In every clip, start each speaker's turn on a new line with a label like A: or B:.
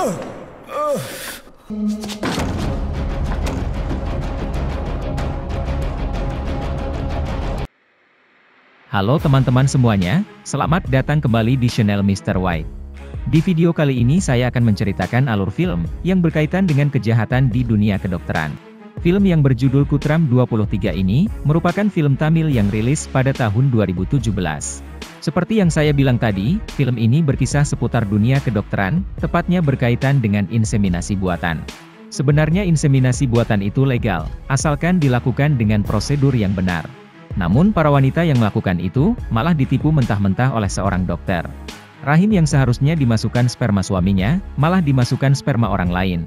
A: Halo teman-teman semuanya, selamat datang kembali di channel Mr. White. Di video kali ini saya akan menceritakan alur film yang berkaitan dengan kejahatan di dunia kedokteran. Film yang berjudul Kutram 23 ini merupakan film Tamil yang rilis pada tahun 2017. Seperti yang saya bilang tadi, film ini berkisah seputar dunia kedokteran, tepatnya berkaitan dengan inseminasi buatan. Sebenarnya inseminasi buatan itu legal, asalkan dilakukan dengan prosedur yang benar. Namun para wanita yang melakukan itu, malah ditipu mentah-mentah oleh seorang dokter. Rahim yang seharusnya dimasukkan sperma suaminya, malah dimasukkan sperma orang lain.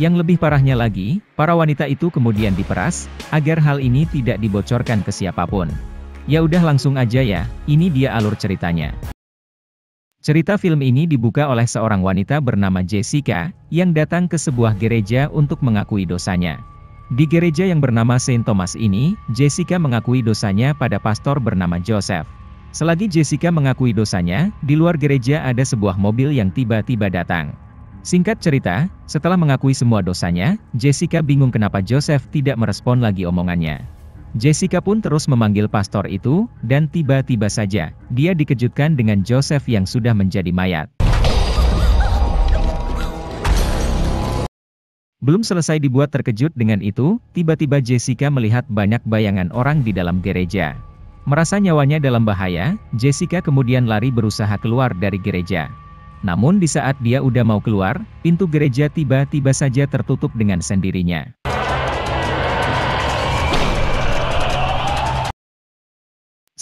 A: Yang lebih parahnya lagi, para wanita itu kemudian diperas, agar hal ini tidak dibocorkan ke siapapun. Ya udah langsung aja ya, ini dia alur ceritanya. Cerita film ini dibuka oleh seorang wanita bernama Jessica, yang datang ke sebuah gereja untuk mengakui dosanya. Di gereja yang bernama Saint Thomas ini, Jessica mengakui dosanya pada pastor bernama Joseph. Selagi Jessica mengakui dosanya, di luar gereja ada sebuah mobil yang tiba-tiba datang. Singkat cerita, setelah mengakui semua dosanya, Jessica bingung kenapa Joseph tidak merespon lagi omongannya. Jessica pun terus memanggil pastor itu, dan tiba-tiba saja, dia dikejutkan dengan Joseph yang sudah menjadi mayat. Belum selesai dibuat terkejut dengan itu, tiba-tiba Jessica melihat banyak bayangan orang di dalam gereja. Merasa nyawanya dalam bahaya, Jessica kemudian lari berusaha keluar dari gereja. Namun di saat dia udah mau keluar, pintu gereja tiba-tiba saja tertutup dengan sendirinya.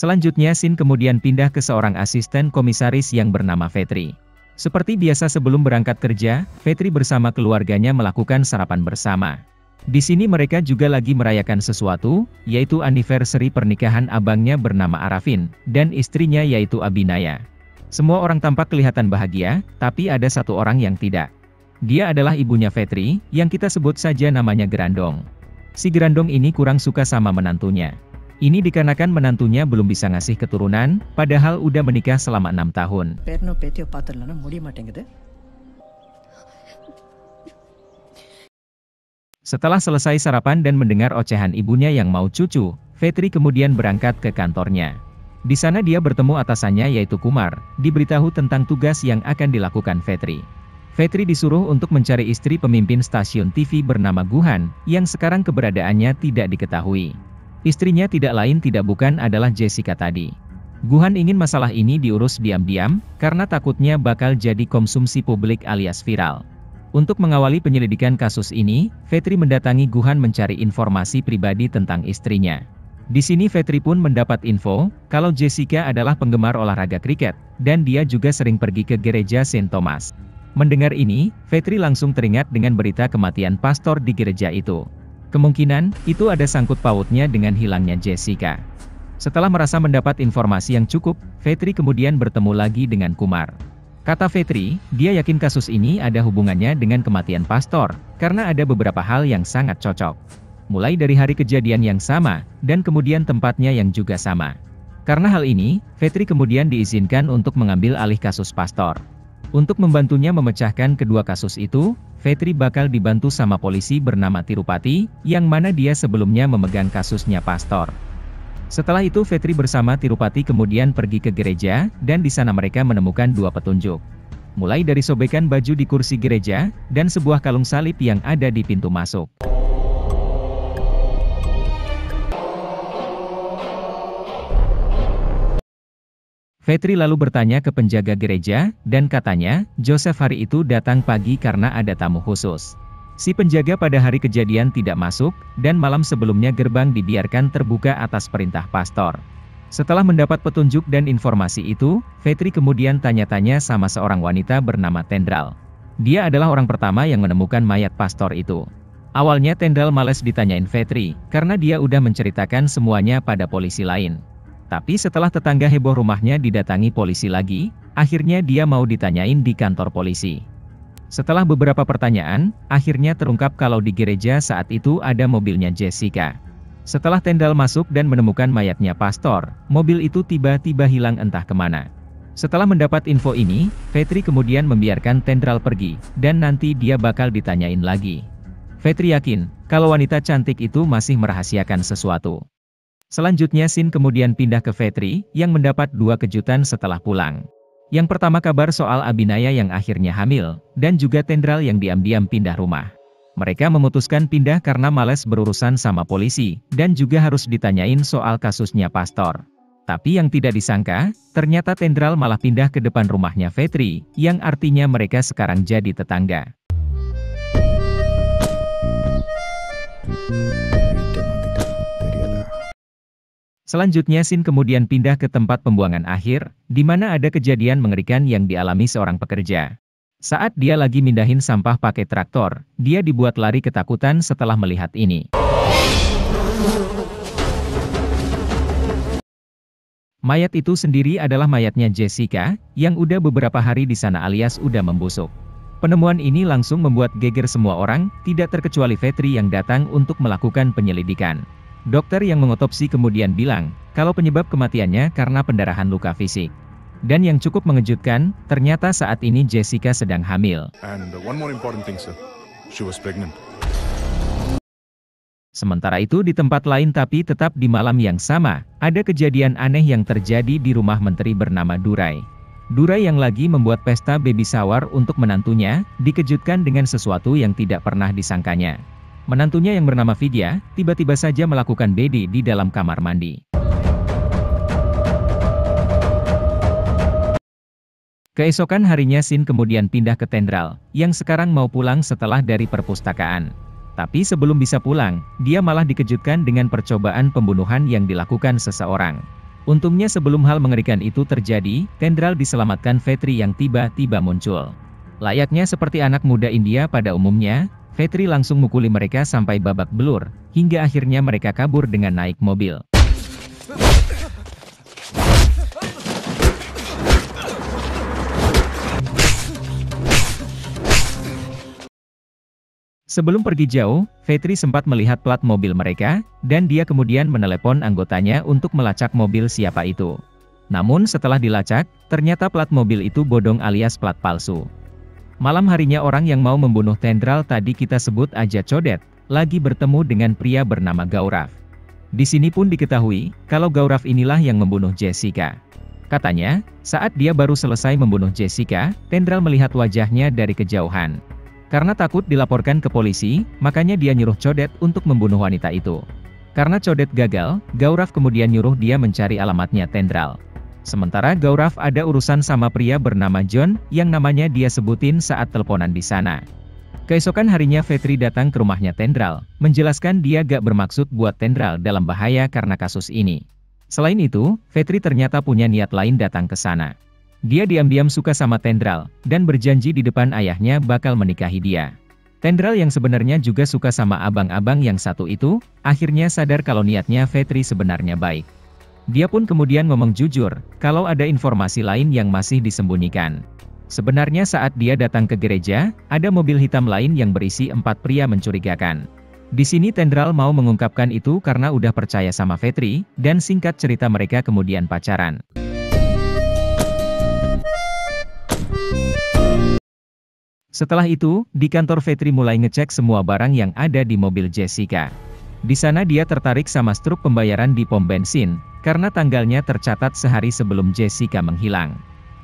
A: Selanjutnya scene kemudian pindah ke seorang asisten komisaris yang bernama Vetri. Seperti biasa sebelum berangkat kerja, Vetri bersama keluarganya melakukan sarapan bersama. Di sini mereka juga lagi merayakan sesuatu, yaitu anniversary pernikahan abangnya bernama Arafin, dan istrinya yaitu Abinaya. Semua orang tampak kelihatan bahagia, tapi ada satu orang yang tidak. Dia adalah ibunya Vetri, yang kita sebut saja namanya Gerandong. Si Gerandong ini kurang suka sama menantunya. Ini dikarenakan menantunya belum bisa ngasih keturunan, padahal udah menikah selama 6 tahun. Setelah selesai sarapan dan mendengar ocehan ibunya yang mau cucu, Vetri kemudian berangkat ke kantornya. Di sana dia bertemu atasannya yaitu Kumar, diberitahu tentang tugas yang akan dilakukan Vetri. Vetri disuruh untuk mencari istri pemimpin stasiun TV bernama Guhan, yang sekarang keberadaannya tidak diketahui. Istrinya tidak lain tidak bukan adalah Jessica tadi. Guhan ingin masalah ini diurus diam-diam, karena takutnya bakal jadi konsumsi publik alias viral. Untuk mengawali penyelidikan kasus ini, Vetri mendatangi Guhan mencari informasi pribadi tentang istrinya. Di sini Vetri pun mendapat info, kalau Jessica adalah penggemar olahraga kriket, dan dia juga sering pergi ke gereja Saint Thomas. Mendengar ini, Vetri langsung teringat dengan berita kematian pastor di gereja itu. Kemungkinan, itu ada sangkut pautnya dengan hilangnya Jessica. Setelah merasa mendapat informasi yang cukup, Vetri kemudian bertemu lagi dengan Kumar. Kata Vetri, dia yakin kasus ini ada hubungannya dengan kematian pastor, karena ada beberapa hal yang sangat cocok. Mulai dari hari kejadian yang sama, dan kemudian tempatnya yang juga sama. Karena hal ini, Vetri kemudian diizinkan untuk mengambil alih kasus pastor. Untuk membantunya memecahkan kedua kasus itu, Vetri bakal dibantu sama polisi bernama Tirupati, yang mana dia sebelumnya memegang kasusnya pastor. Setelah itu Vetri bersama Tirupati kemudian pergi ke gereja, dan di sana mereka menemukan dua petunjuk. Mulai dari sobekan baju di kursi gereja, dan sebuah kalung salib yang ada di pintu masuk. Vetri lalu bertanya ke penjaga gereja, dan katanya, Joseph hari itu datang pagi karena ada tamu khusus. Si penjaga pada hari kejadian tidak masuk, dan malam sebelumnya gerbang dibiarkan terbuka atas perintah pastor. Setelah mendapat petunjuk dan informasi itu, Vetri kemudian tanya-tanya sama seorang wanita bernama Tendral. Dia adalah orang pertama yang menemukan mayat pastor itu. Awalnya Tendral males ditanyain Vetri, karena dia udah menceritakan semuanya pada polisi lain. Tapi setelah tetangga heboh rumahnya didatangi polisi lagi, akhirnya dia mau ditanyain di kantor polisi. Setelah beberapa pertanyaan, akhirnya terungkap kalau di gereja saat itu ada mobilnya Jessica. Setelah Tendral masuk dan menemukan mayatnya pastor, mobil itu tiba-tiba hilang entah kemana. Setelah mendapat info ini, Fetri kemudian membiarkan Tendral pergi, dan nanti dia bakal ditanyain lagi. Fetri yakin, kalau wanita cantik itu masih merahasiakan sesuatu. Selanjutnya Sin kemudian pindah ke Fetri, yang mendapat dua kejutan setelah pulang. Yang pertama kabar soal Abinaya yang akhirnya hamil, dan juga Tendral yang diam-diam pindah rumah. Mereka memutuskan pindah karena malas berurusan sama polisi, dan juga harus ditanyain soal kasusnya Pastor. Tapi yang tidak disangka, ternyata Tendral malah pindah ke depan rumahnya Fetri, yang artinya mereka sekarang jadi tetangga. Selanjutnya Sin kemudian pindah ke tempat pembuangan akhir, di mana ada kejadian mengerikan yang dialami seorang pekerja. Saat dia lagi mindahin sampah pakai traktor, dia dibuat lari ketakutan setelah melihat ini. Mayat itu sendiri adalah mayatnya Jessica, yang udah beberapa hari di sana alias udah membusuk. Penemuan ini langsung membuat geger semua orang, tidak terkecuali Fetri yang datang untuk melakukan penyelidikan. Dokter yang mengotopsi kemudian bilang, kalau penyebab kematiannya karena pendarahan luka fisik. Dan yang cukup mengejutkan, ternyata saat ini Jessica sedang hamil.
B: And one more important thing, sir. She was pregnant.
A: Sementara itu di tempat lain tapi tetap di malam yang sama, ada kejadian aneh yang terjadi di rumah menteri bernama Durai. Durai yang lagi membuat pesta baby shower untuk menantunya, dikejutkan dengan sesuatu yang tidak pernah disangkanya. Menantunya yang bernama Vidya, tiba-tiba saja melakukan BD di dalam kamar mandi. Keesokan harinya Sin kemudian pindah ke Tendral, yang sekarang mau pulang setelah dari perpustakaan. Tapi sebelum bisa pulang, dia malah dikejutkan dengan percobaan pembunuhan yang dilakukan seseorang. Untungnya sebelum hal mengerikan itu terjadi, Tendral diselamatkan Fetri yang tiba-tiba muncul. Layaknya seperti anak muda India pada umumnya, Fetri langsung mukuli mereka sampai babak belur, hingga akhirnya mereka kabur dengan naik mobil. Sebelum pergi jauh, Fetri sempat melihat plat mobil mereka, dan dia kemudian menelepon anggotanya untuk melacak mobil siapa itu. Namun setelah dilacak, ternyata plat mobil itu bodong alias plat palsu. Malam harinya orang yang mau membunuh Tendral tadi kita sebut aja Codet, lagi bertemu dengan pria bernama Gaurav. Di sini pun diketahui, kalau Gaurav inilah yang membunuh Jessica. Katanya, saat dia baru selesai membunuh Jessica, Tendral melihat wajahnya dari kejauhan. Karena takut dilaporkan ke polisi, makanya dia nyuruh Codet untuk membunuh wanita itu. Karena Codet gagal, Gaurav kemudian nyuruh dia mencari alamatnya Tendral. Sementara Gaurav ada urusan sama pria bernama John, yang namanya dia sebutin saat teleponan di sana. Keesokan harinya Fetri datang ke rumahnya Tendral, menjelaskan dia gak bermaksud buat Tendral dalam bahaya karena kasus ini. Selain itu, Fetri ternyata punya niat lain datang ke sana. Dia diam-diam suka sama Tendral, dan berjanji di depan ayahnya bakal menikahi dia. Tendral yang sebenarnya juga suka sama abang-abang yang satu itu, akhirnya sadar kalau niatnya Fetri sebenarnya baik. Dia pun kemudian ngomong jujur, kalau ada informasi lain yang masih disembunyikan. Sebenarnya saat dia datang ke gereja, ada mobil hitam lain yang berisi 4 pria mencurigakan. Di sini Tendral mau mengungkapkan itu karena udah percaya sama Fetri, dan singkat cerita mereka kemudian pacaran. Setelah itu, di kantor Fetri mulai ngecek semua barang yang ada di mobil Jessica. Di sana dia tertarik sama struk pembayaran di pom bensin, karena tanggalnya tercatat sehari sebelum Jessica menghilang.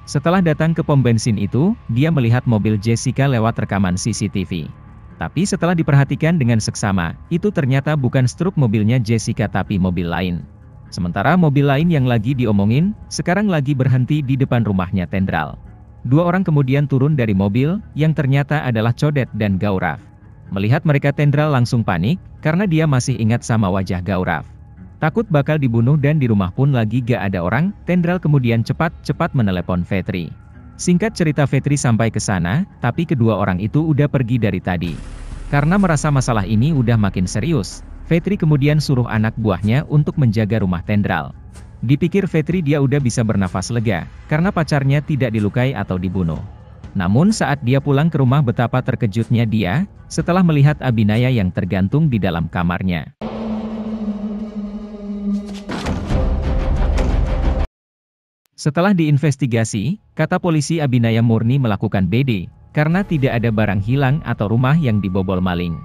A: Setelah datang ke pom bensin itu, dia melihat mobil Jessica lewat rekaman CCTV. Tapi setelah diperhatikan dengan seksama, itu ternyata bukan struk mobilnya Jessica tapi mobil lain. Sementara mobil lain yang lagi diomongin, sekarang lagi berhenti di depan rumahnya Tendral. 2 orang kemudian turun dari mobil, yang ternyata adalah Codet dan Gaurav. Melihat mereka Tendral langsung panik, karena dia masih ingat sama wajah Gaurav. Takut bakal dibunuh dan di rumah pun lagi gak ada orang, Tendral kemudian cepat-cepat menelepon Fetri. Singkat cerita Fetri sampai ke sana, tapi kedua orang itu udah pergi dari tadi. Karena merasa masalah ini udah makin serius, Fetri kemudian suruh anak buahnya untuk menjaga rumah Tendral. Dipikir Fetri dia udah bisa bernafas lega, karena pacarnya tidak dilukai atau dibunuh. Namun saat dia pulang ke rumah betapa terkejutnya dia, setelah melihat Abinaya yang tergantung di dalam kamarnya. Setelah diinvestigasi, kata polisi Abinaya murni melakukan BD, karena tidak ada barang hilang atau rumah yang dibobol maling.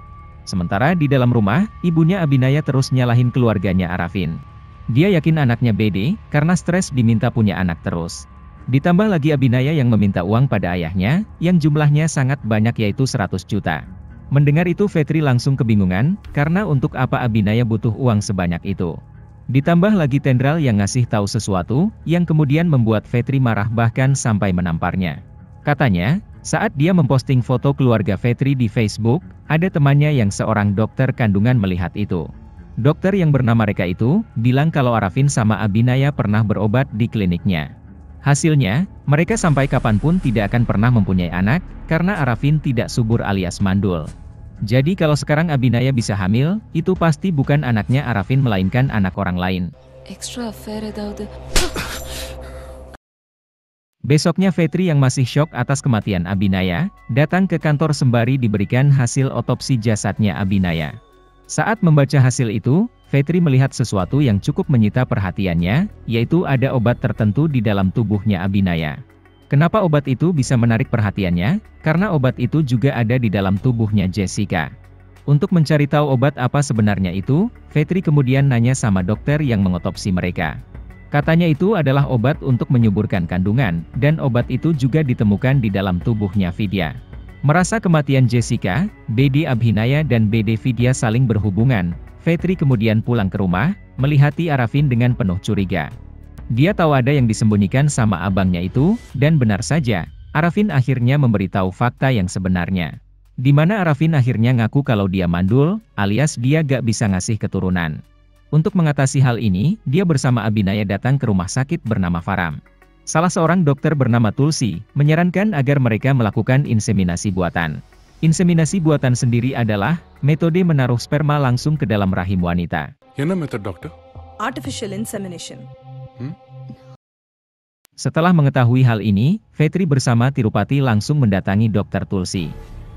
A: Sementara di dalam rumah, ibunya Abinaya terus nyalahin keluarganya Arafin. Dia yakin anaknya BD, karena stres diminta punya anak terus. Ditambah lagi Abinaya yang meminta uang pada ayahnya, yang jumlahnya sangat banyak yaitu 100 juta. Mendengar itu Fetri langsung kebingungan, karena untuk apa Abinaya butuh uang sebanyak itu. Ditambah lagi Tendral yang ngasih tahu sesuatu, yang kemudian membuat Fetri marah bahkan sampai menamparnya. Katanya, saat dia memposting foto keluarga Fetri di Facebook, ada temannya yang seorang dokter kandungan melihat itu. Dokter yang bernama Reka itu, bilang kalau Arafin sama Abinaya pernah berobat di kliniknya. Hasilnya, mereka sampai kapanpun tidak akan pernah mempunyai anak, karena Arafin tidak subur alias mandul. Jadi kalau sekarang Abinaya bisa hamil, itu pasti bukan anaknya Arafin melainkan anak orang lain. Besoknya Fetri yang masih syok atas kematian Abinaya, datang ke kantor sembari diberikan hasil otopsi jasadnya Abinaya. Saat membaca hasil itu, Fetri melihat sesuatu yang cukup menyita perhatiannya, yaitu ada obat tertentu di dalam tubuhnya Abinaya. Kenapa obat itu bisa menarik perhatiannya? Karena obat itu juga ada di dalam tubuhnya Jessica. Untuk mencari tahu obat apa sebenarnya itu, Fetri kemudian nanya sama dokter yang mengotopsi mereka. Katanya itu adalah obat untuk menyuburkan kandungan, dan obat itu juga ditemukan di dalam tubuhnya Vidya. Merasa kematian Jessica, BD Abhinaya dan BD Vidya saling berhubungan, Fetri kemudian pulang ke rumah, melihati Arafin dengan penuh curiga. Dia tahu ada yang disembunyikan sama abangnya itu, dan benar saja, Arafin akhirnya memberitahu fakta yang sebenarnya. Di mana Arafin akhirnya ngaku kalau dia mandul, alias dia gak bisa ngasih keturunan. Untuk mengatasi hal ini, dia bersama Abinaya datang ke rumah sakit bernama Faram. Salah seorang dokter bernama Tulsi, menyarankan agar mereka melakukan inseminasi buatan. Inseminasi buatan sendiri adalah metode menaruh sperma langsung ke dalam rahim wanita.
B: Enna method, doctor?
C: Artificial insemination.
A: Setelah mengetahui hal ini, Fetri bersama Tirupati langsung mendatangi Dokter Tulsi.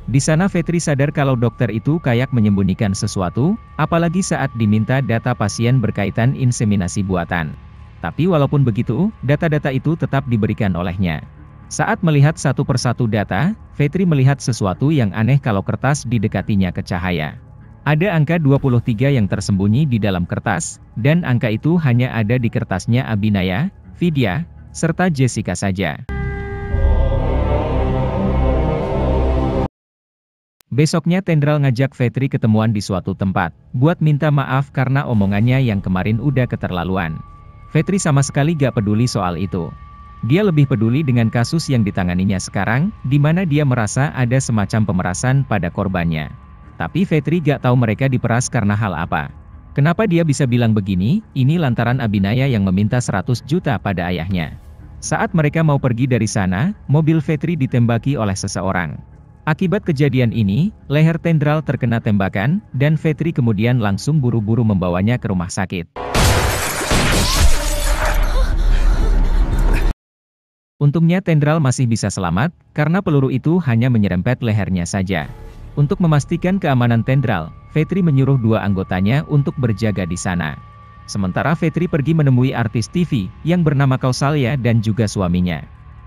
A: Di sana Fetri sadar kalau dokter itu kayak menyembunyikan sesuatu, apalagi saat diminta data pasien berkaitan inseminasi buatan. Tapi walaupun begitu, data-data itu tetap diberikan olehnya. Saat melihat satu persatu data, Fetri melihat sesuatu yang aneh kalau kertas didekatinya ke cahaya. Ada angka 23 yang tersembunyi di dalam kertas, dan angka itu hanya ada di kertasnya Abinaya, Vidya, serta Jessica saja. Besoknya Tendral ngajak Fetri ketemuan di suatu tempat, buat minta maaf karena omongannya yang kemarin udah keterlaluan. Fetri sama sekali gak peduli soal itu. Dia lebih peduli dengan kasus yang ditanganinya sekarang, di mana dia merasa ada semacam pemerasan pada korbannya. Tapi Fetri gak tahu mereka diperas karena hal apa. Kenapa dia bisa bilang begini? Ini lantaran Abinaya yang meminta 100 juta pada ayahnya. Saat mereka mau pergi dari sana, mobil Fetri ditembaki oleh seseorang. Akibat kejadian ini, leher Tendral terkena tembakan, dan Fetri kemudian langsung buru-buru membawanya ke rumah sakit. Untungnya Tendral masih bisa selamat, karena peluru itu hanya menyerempet lehernya saja. Untuk memastikan keamanan Tendral, Fetri menyuruh dua anggotanya untuk berjaga di sana. Sementara Fetri pergi menemui artis TV, yang bernama Kausalya dan juga suaminya.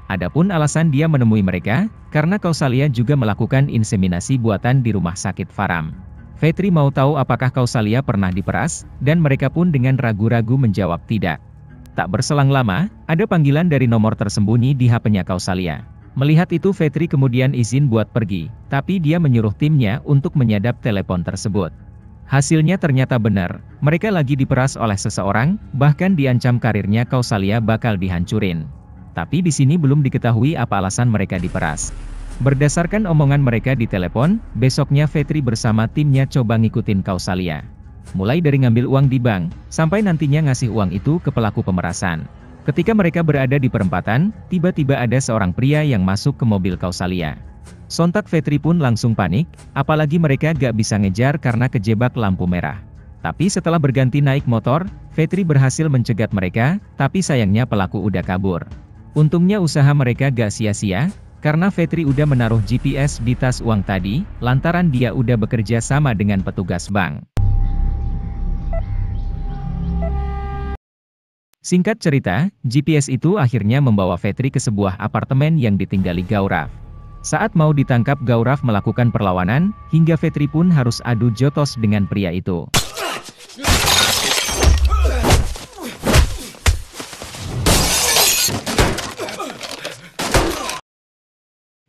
A: Adapun alasan dia menemui mereka, karena Kausalya juga melakukan inseminasi buatan di rumah sakit Faram. Fetri mau tahu apakah Kausalya pernah diperas, dan mereka pun dengan ragu-ragu menjawab tidak. Tak berselang lama, ada panggilan dari nomor tersembunyi di HP-nya Kausalya. Melihat itu Fetri kemudian izin buat pergi, tapi dia menyuruh timnya untuk menyadap telepon tersebut. Hasilnya ternyata benar, mereka lagi diperas oleh seseorang, bahkan diancam karirnya Kausalya bakal dihancurin. Tapi di sini belum diketahui apa alasan mereka diperas. Berdasarkan omongan mereka di telepon, besoknya Fetri bersama timnya coba ngikutin Kausalya. Mulai dari ngambil uang di bank, sampai nantinya ngasih uang itu ke pelaku pemerasan. Ketika mereka berada di perempatan, tiba-tiba ada seorang pria yang masuk ke mobil Kausalya. Sontak Fetri pun langsung panik, apalagi mereka gak bisa ngejar karena kejebak lampu merah. Tapi setelah berganti naik motor, Fetri berhasil mencegat mereka, tapi sayangnya pelaku udah kabur. Untungnya usaha mereka gak sia-sia, karena Fetri udah menaruh GPS di tas uang tadi, lantaran dia udah bekerja sama dengan petugas bank. Singkat cerita, GPS itu akhirnya membawa Vetri ke sebuah apartemen yang ditinggali Gaurav. Saat mau ditangkap, Gaurav melakukan perlawanan, hingga Vetri pun harus adu jotos dengan pria itu.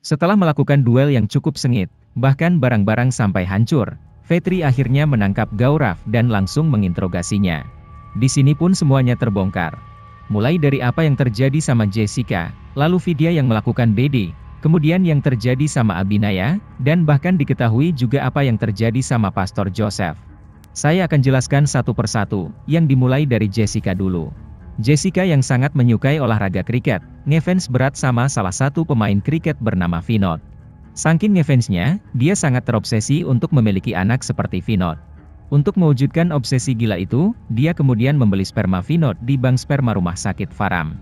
A: Setelah melakukan duel yang cukup sengit, bahkan barang-barang sampai hancur, Vetri akhirnya menangkap Gaurav dan langsung menginterogasinya. Di sini pun semuanya terbongkar. Mulai dari apa yang terjadi sama Jessica, lalu Vidya yang melakukan BD, kemudian yang terjadi sama Abhinaya, dan bahkan diketahui juga apa yang terjadi sama Pastor Joseph. Saya akan jelaskan satu persatu, yang dimulai dari Jessica dulu. Jessica yang sangat menyukai olahraga kriket, ngefans berat sama salah satu pemain kriket bernama Vinod. Saking ngefansnya, dia sangat terobsesi untuk memiliki anak seperti Vinod. Untuk mewujudkan obsesi gila itu, dia kemudian membeli sperma Vinod di bank sperma rumah sakit Faram.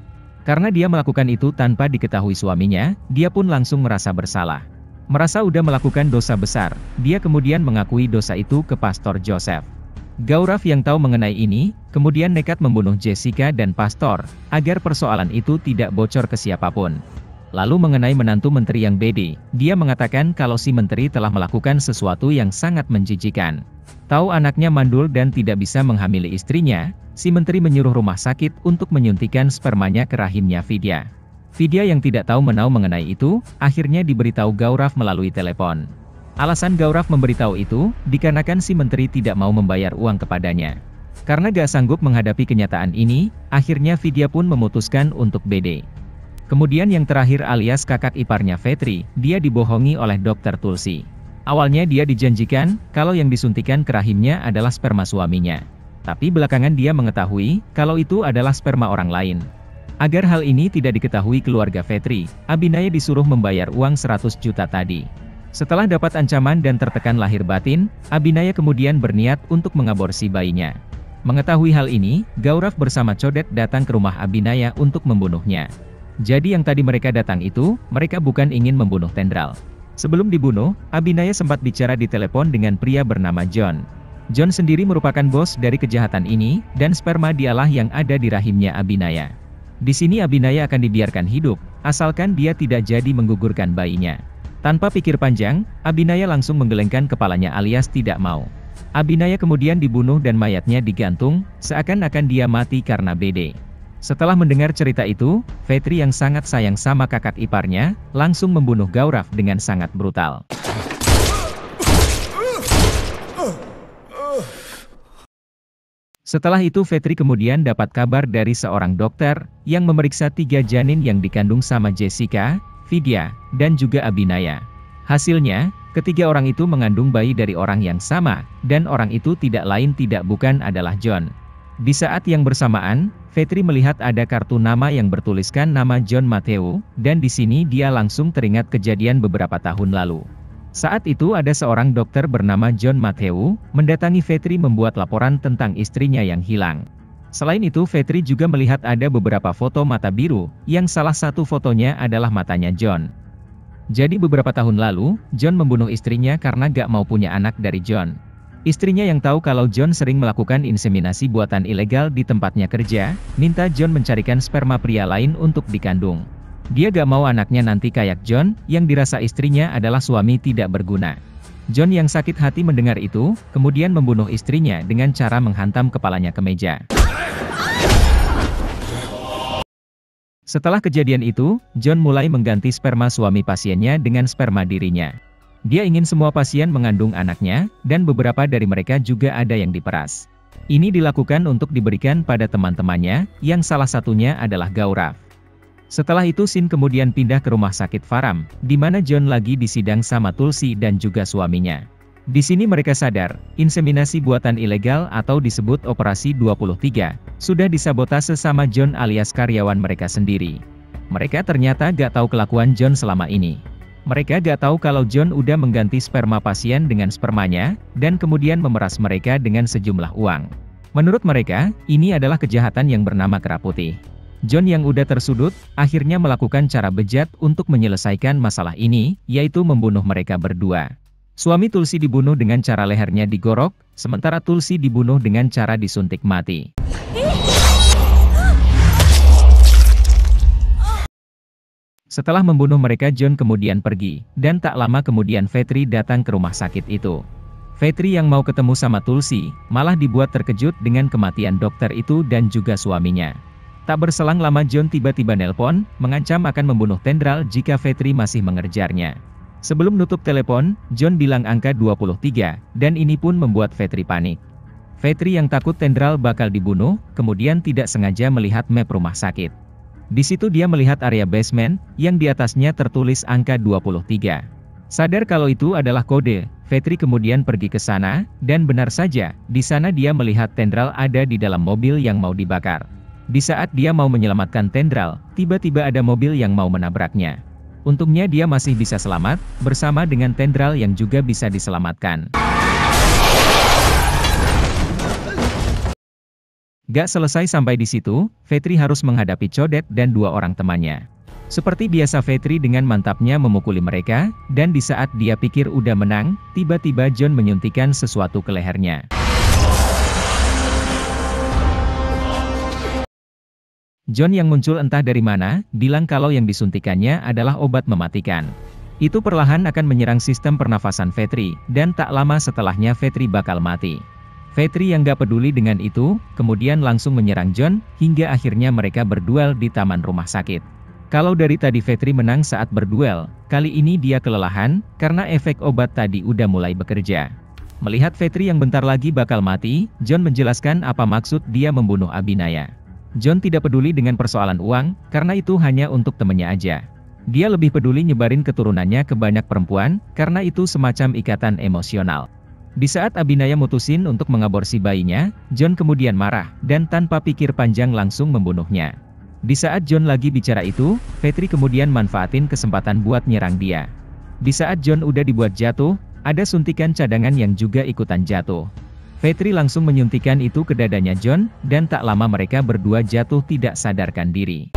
A: Karena dia melakukan itu tanpa diketahui suaminya, dia pun langsung merasa bersalah. Merasa udah melakukan dosa besar, dia kemudian mengakui dosa itu ke Pastor Joseph. Gaurav yang tahu mengenai ini, kemudian nekat membunuh Jessica dan Pastor, agar persoalan itu tidak bocor ke siapapun. Lalu mengenai menantu menteri yang BD, dia mengatakan kalau si menteri telah melakukan sesuatu yang sangat menjijikan. Tahu anaknya mandul dan tidak bisa menghamili istrinya, si menteri menyuruh rumah sakit untuk menyuntikkan spermanya ke rahimnya Vidya. Vidya yang tidak tahu menau mengenai itu, akhirnya diberitahu Gaurav melalui telepon. Alasan Gaurav memberitahu itu, dikarenakan si menteri tidak mau membayar uang kepadanya. Karena gak sanggup menghadapi kenyataan ini, akhirnya Vidya pun memutuskan untuk BD. Kemudian yang terakhir alias kakak iparnya Vetri, dia dibohongi oleh Dr. Tulsi. Awalnya dia dijanjikan, kalau yang disuntikan ke rahimnya adalah sperma suaminya. Tapi belakangan dia mengetahui, kalau itu adalah sperma orang lain. Agar hal ini tidak diketahui keluarga Vetri, Abhinaya disuruh membayar uang 100 juta tadi. Setelah dapat ancaman dan tertekan lahir batin, Abhinaya kemudian berniat untuk mengaborsi bayinya. Mengetahui hal ini, Gaurav bersama Codet datang ke rumah Abhinaya untuk membunuhnya. Jadi yang tadi mereka datang itu, mereka bukan ingin membunuh Tendral. Sebelum dibunuh, Abhinaya sempat bicara di telepon dengan pria bernama John. John sendiri merupakan bos dari kejahatan ini, dan sperma dialah yang ada di rahimnya Abhinaya. Di sini Abhinaya akan dibiarkan hidup, asalkan dia tidak jadi menggugurkan bayinya. Tanpa pikir panjang, Abhinaya langsung menggelengkan kepalanya alias tidak mau. Abhinaya kemudian dibunuh dan mayatnya digantung, seakan-akan dia mati karena BD. Setelah mendengar cerita itu, Vetri yang sangat sayang sama kakak iparnya, langsung membunuh Gaurav dengan sangat brutal. Setelah itu Vetri kemudian dapat kabar dari seorang dokter, yang memeriksa 3 janin yang dikandung sama Jessica, Vidya, dan juga Abhinaya. Hasilnya, ketiga orang itu mengandung bayi dari orang yang sama, dan orang itu tidak lain tidak bukan adalah John. Di saat yang bersamaan, Vetri melihat ada kartu nama yang bertuliskan nama John Matthew, dan di sini dia langsung teringat kejadian beberapa tahun lalu. Saat itu ada seorang dokter bernama John Matthew, mendatangi Vetri membuat laporan tentang istrinya yang hilang. Selain itu Vetri juga melihat ada beberapa foto mata biru, yang salah satu fotonya adalah matanya John. Jadi beberapa tahun lalu, John membunuh istrinya karena gak mau punya anak dari John. Istrinya yang tahu kalau John sering melakukan inseminasi buatan ilegal di tempatnya kerja, minta John mencarikan sperma pria lain untuk dikandung. Dia gak mau anaknya nanti kayak John, yang dirasa istrinya adalah suami tidak berguna. John yang sakit hati mendengar itu, kemudian membunuh istrinya dengan cara menghantam kepalanya ke meja. Setelah kejadian itu, John mulai mengganti sperma suami pasiennya dengan sperma dirinya. Dia ingin semua pasien mengandung anaknya, dan beberapa dari mereka juga ada yang diperas. Ini dilakukan untuk diberikan pada teman-temannya, yang salah satunya adalah Gaurav. Setelah itu Sin kemudian pindah ke rumah sakit Faram, di mana John lagi disidang sama Tulsi dan juga suaminya. Di sini mereka sadar, inseminasi buatan ilegal atau disebut Operasi 23, sudah disabotase sama John alias karyawan mereka sendiri. Mereka ternyata gak tahu kelakuan John selama ini. Mereka gak tahu kalau John udah mengganti sperma pasien dengan spermanya, dan kemudian memeras mereka dengan sejumlah uang. Menurut mereka, ini adalah kejahatan yang bernama kera putih. John yang udah tersudut, akhirnya melakukan cara bejat untuk menyelesaikan masalah ini, yaitu membunuh mereka berdua. Suami Tulsi dibunuh dengan cara lehernya digorok, sementara Tulsi dibunuh dengan cara disuntik mati. Setelah membunuh mereka, John kemudian pergi, dan tak lama kemudian Vetri datang ke rumah sakit itu. Vetri yang mau ketemu sama Tulsi, malah dibuat terkejut dengan kematian dokter itu dan juga suaminya. Tak berselang lama John tiba-tiba nelpon, mengancam akan membunuh Tendral jika Vetri masih mengejarnya. Sebelum nutup telepon, John bilang angka 23, dan ini pun membuat Vetri panik. Vetri yang takut Tendral bakal dibunuh, kemudian tidak sengaja melihat map rumah sakit. Di situ dia melihat area basement, yang di atasnya tertulis angka 23. Sadar kalau itu adalah kode, Vetri kemudian pergi ke sana, dan benar saja, di sana dia melihat Tendral ada di dalam mobil yang mau dibakar. Di saat dia mau menyelamatkan Tendral, tiba-tiba ada mobil yang mau menabraknya. Untungnya dia masih bisa selamat, bersama dengan Tendral yang juga bisa diselamatkan. Gak selesai sampai di situ, Vetri harus menghadapi Codet dan dua orang temannya. Seperti biasa Vetri dengan mantapnya memukuli mereka, dan di saat dia pikir udah menang, tiba-tiba John menyuntikkan sesuatu ke lehernya. John yang muncul entah dari mana, bilang kalau yang disuntikannya adalah obat mematikan. Itu perlahan akan menyerang sistem pernafasan Vetri, dan tak lama setelahnya Vetri bakal mati. Vetri yang gak peduli dengan itu, kemudian langsung menyerang John, hingga akhirnya mereka berduel di taman rumah sakit. Kalau dari tadi Vetri menang saat berduel, kali ini dia kelelahan, karena efek obat tadi udah mulai bekerja. Melihat Vetri yang bentar lagi bakal mati, John menjelaskan apa maksud dia membunuh Abinaya. John tidak peduli dengan persoalan uang, karena itu hanya untuk temennya aja. Dia lebih peduli nyebarin keturunannya ke banyak perempuan, karena itu semacam ikatan emosional. Di saat Abinaya mutusin untuk mengaborsi bayinya, John kemudian marah, dan tanpa pikir panjang langsung membunuhnya. Di saat John lagi bicara itu, Vetri kemudian manfaatin kesempatan buat nyerang dia. Di saat John udah dibuat jatuh, ada suntikan cadangan yang juga ikutan jatuh. Vetri langsung menyuntikkan itu ke dadanya John, dan tak lama mereka berdua jatuh tidak sadarkan diri.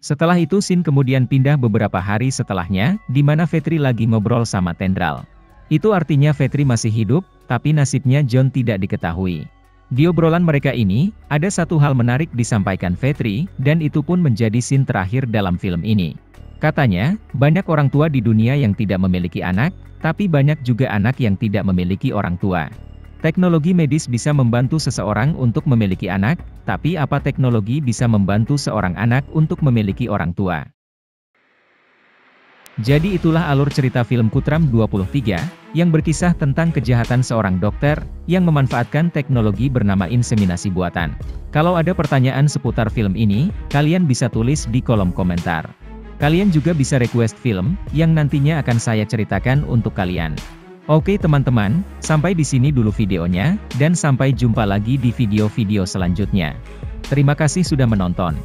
A: Setelah itu scene kemudian pindah beberapa hari setelahnya, di mana Vetri lagi ngobrol sama Tendral. Itu artinya Vetri masih hidup, tapi nasibnya John tidak diketahui. Di obrolan mereka ini, ada satu hal menarik disampaikan Vetri, dan itu pun menjadi scene terakhir dalam film ini. Katanya, banyak orang tua di dunia yang tidak memiliki anak, tapi banyak juga anak yang tidak memiliki orang tua. Teknologi medis bisa membantu seseorang untuk memiliki anak, tapi apa teknologi bisa membantu seorang anak untuk memiliki orang tua? Jadi itulah alur cerita film Kutram 23, yang berkisah tentang kejahatan seorang dokter, yang memanfaatkan teknologi bernama inseminasi buatan. Kalau ada pertanyaan seputar film ini, kalian bisa tulis di kolom komentar. Kalian juga bisa request film, yang nantinya akan saya ceritakan untuk kalian. Oke teman-teman, sampai di sini dulu videonya, dan sampai jumpa lagi di video-video selanjutnya. Terima kasih sudah menonton.